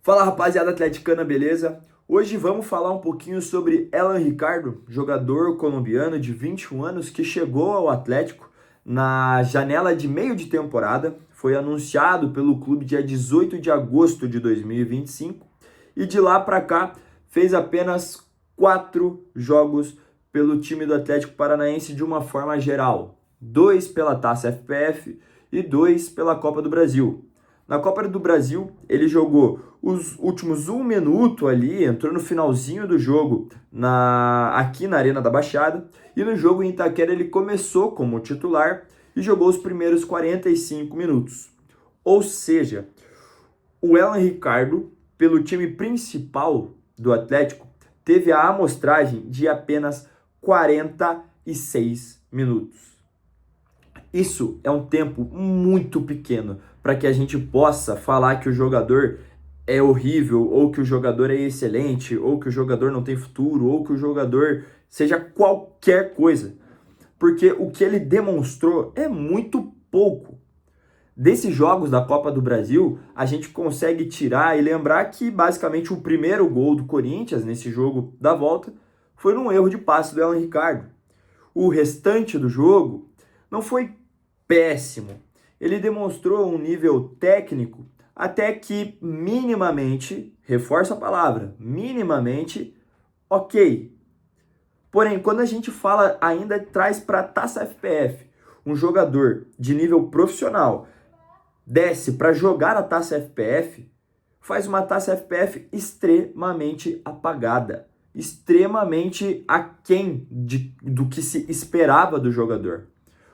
Fala rapaziada atleticana, beleza? Hoje vamos falar um pouquinho sobre Alan Ricardo, jogador colombiano de 21 anos que chegou ao Atlético na janela de meio de temporada. Foi anunciado pelo clube dia 18 de agosto de 2025 e de lá para cá fez apenas 4 jogos pelo time do Atlético Paranaense de uma forma geral. 2 pela Taça FPF e 2 pela Copa do Brasil. Na Copa do Brasil, ele jogou os últimos 1 minuto ali, entrou no finalzinho do jogo aqui na Arena da Baixada, e no jogo em Itaquera ele começou como titular e jogou os primeiros 45 minutos. Ou seja, o Alan Ricardo, pelo time principal do Atlético, teve a amostragem de apenas 46 minutos. Isso é um tempo muito pequeno para que a gente possa falar que o jogador é horrível, ou que o jogador é excelente, ou que o jogador não tem futuro, ou que o jogador seja qualquer coisa. Porque o que ele demonstrou é muito pouco. Desses jogos da Copa do Brasil, a gente consegue tirar e lembrar que basicamente o primeiro gol do Corinthians nesse jogo da volta foi num erro de passe do Alan Ricardo. O restante do jogo não foi péssimo. Ele demonstrou um nível técnico até que minimamente, reforço a palavra, minimamente ok. Porém, quando a gente fala, ainda traz para a Taça FPF, um jogador de nível profissional desce para jogar a Taça FPF, faz uma Taça FPF extremamente apagada, extremamente aquém do que se esperava do jogador.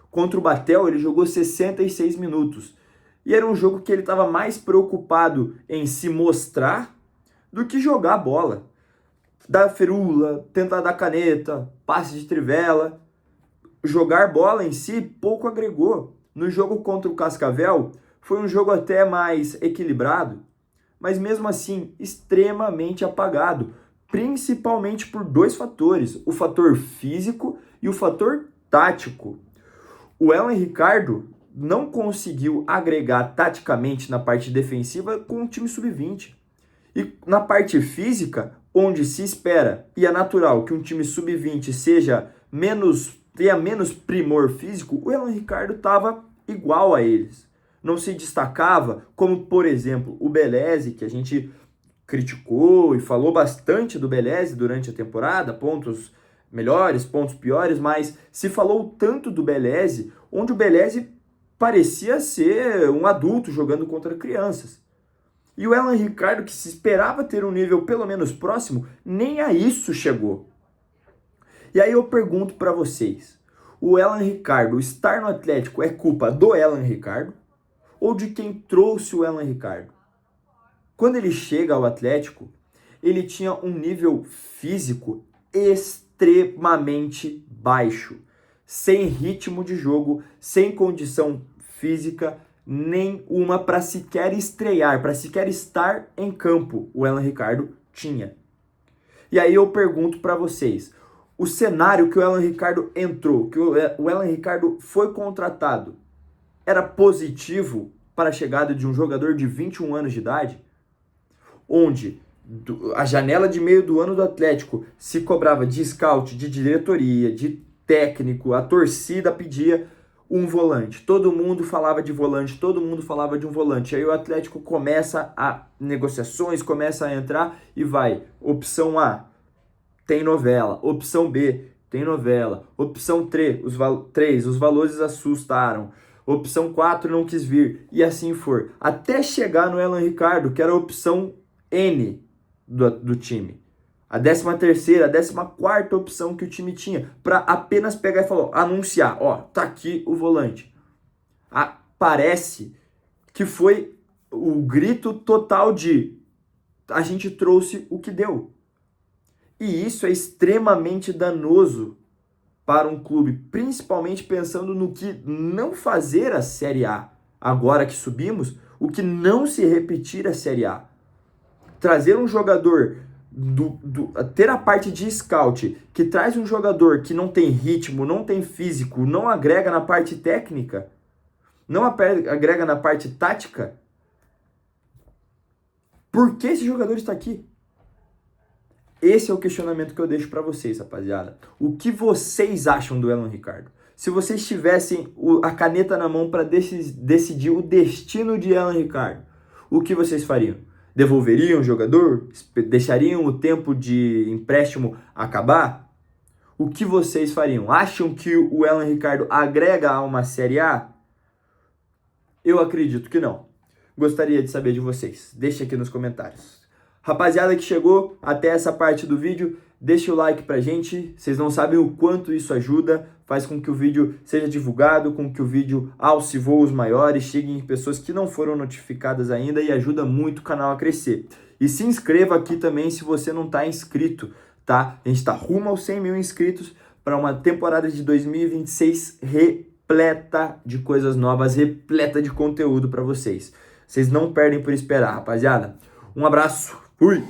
Contra o Batel, ele jogou 66 minutos. E era um jogo que ele estava mais preocupado em se mostrar do que jogar a bola. Dar firula, tentar dar caneta, passe de trivela. Jogar bola em si pouco agregou. No jogo contra o Cascavel, foi um jogo até mais equilibrado, mas mesmo assim extremamente apagado. Principalmente por 2 fatores, o fator físico e o fator tático. O Alan Ricardo não conseguiu agregar taticamente na parte defensiva com o time sub-20. E na parte física, onde se espera e é natural que um time sub-20 tenha menos primor físico, o Alan Ricardo estava igual a eles. Não se destacava, como por exemplo o Beleze, que a gente criticou e falou bastante do Beleze durante a temporada, pontos melhores, pontos piores, mas se falou tanto do Beleze, onde o Beleze parecia ser um adulto jogando contra crianças. E o Alan Ricardo, que se esperava ter um nível pelo menos próximo, nem a isso chegou. E aí eu pergunto para vocês, o Alan Ricardo estar no Atlético é culpa do Alan Ricardo ou de quem trouxe o Alan Ricardo? Quando ele chega ao Atlético, ele tinha um nível físico extremamente baixo, sem ritmo de jogo, sem condição física nenhuma para sequer estrear, para sequer estar em campo, o Alan Ricardo tinha. E aí eu pergunto para vocês, o cenário que o Alan Ricardo entrou, que o Alan Ricardo foi contratado, era positivo para a chegada de um jogador de 21 anos de idade? Onde a janela de meio do ano do Atlético se cobrava de scout, de diretoria, de técnico, a torcida pedia um volante. Todo mundo falava de volante, todo mundo falava de um volante. Aí o Atlético começa a negociações, começa a entrar e vai. Opção A, tem novela. Opção B, tem novela. Opção 3, os valores assustaram. Opção 4 não quis vir. E assim for. Até chegar no Alan Ricardo, que era a opção N do time. A 13ª, a 14ª opção que o time tinha para apenas pegar e falar, anunciar, ó, tá aqui o volante. Parece que foi o grito total de a gente trouxe o que deu. E isso é extremamente danoso para um clube, principalmente pensando no que não fazer a Série A. Agora que subimos, o que não se repetir a Série A. Trazer um jogador, ter a parte de scout, que traz um jogador que não tem ritmo, não tem físico, não agrega na parte técnica, não agrega na parte tática, Por que esse jogador está aqui? Esse é o questionamento que eu deixo para vocês, rapaziada. O que vocês acham do Alan Ricardo? Se vocês tivessem a caneta na mão para decidir o destino de Alan Ricardo, o que vocês fariam? Devolveriam o jogador? Deixariam o tempo de empréstimo acabar? O que vocês fariam? Acham que o Alan Ricardo agrega a uma Série A? Eu acredito que não. Gostaria de saber de vocês. Deixe aqui nos comentários. Rapaziada que chegou até essa parte do vídeo, deixa o like pra gente. Vocês não sabem o quanto isso ajuda, faz com que o vídeo seja divulgado, com que o vídeo alce voos maiores, chegue em pessoas que não foram notificadas ainda e ajuda muito o canal a crescer. E se inscreva aqui também se você não está inscrito, tá? A gente está rumo aos 100 mil inscritos para uma temporada de 2026 repleta de coisas novas, repleta de conteúdo para vocês. Vocês não perdem por esperar, rapaziada. Um abraço, fui!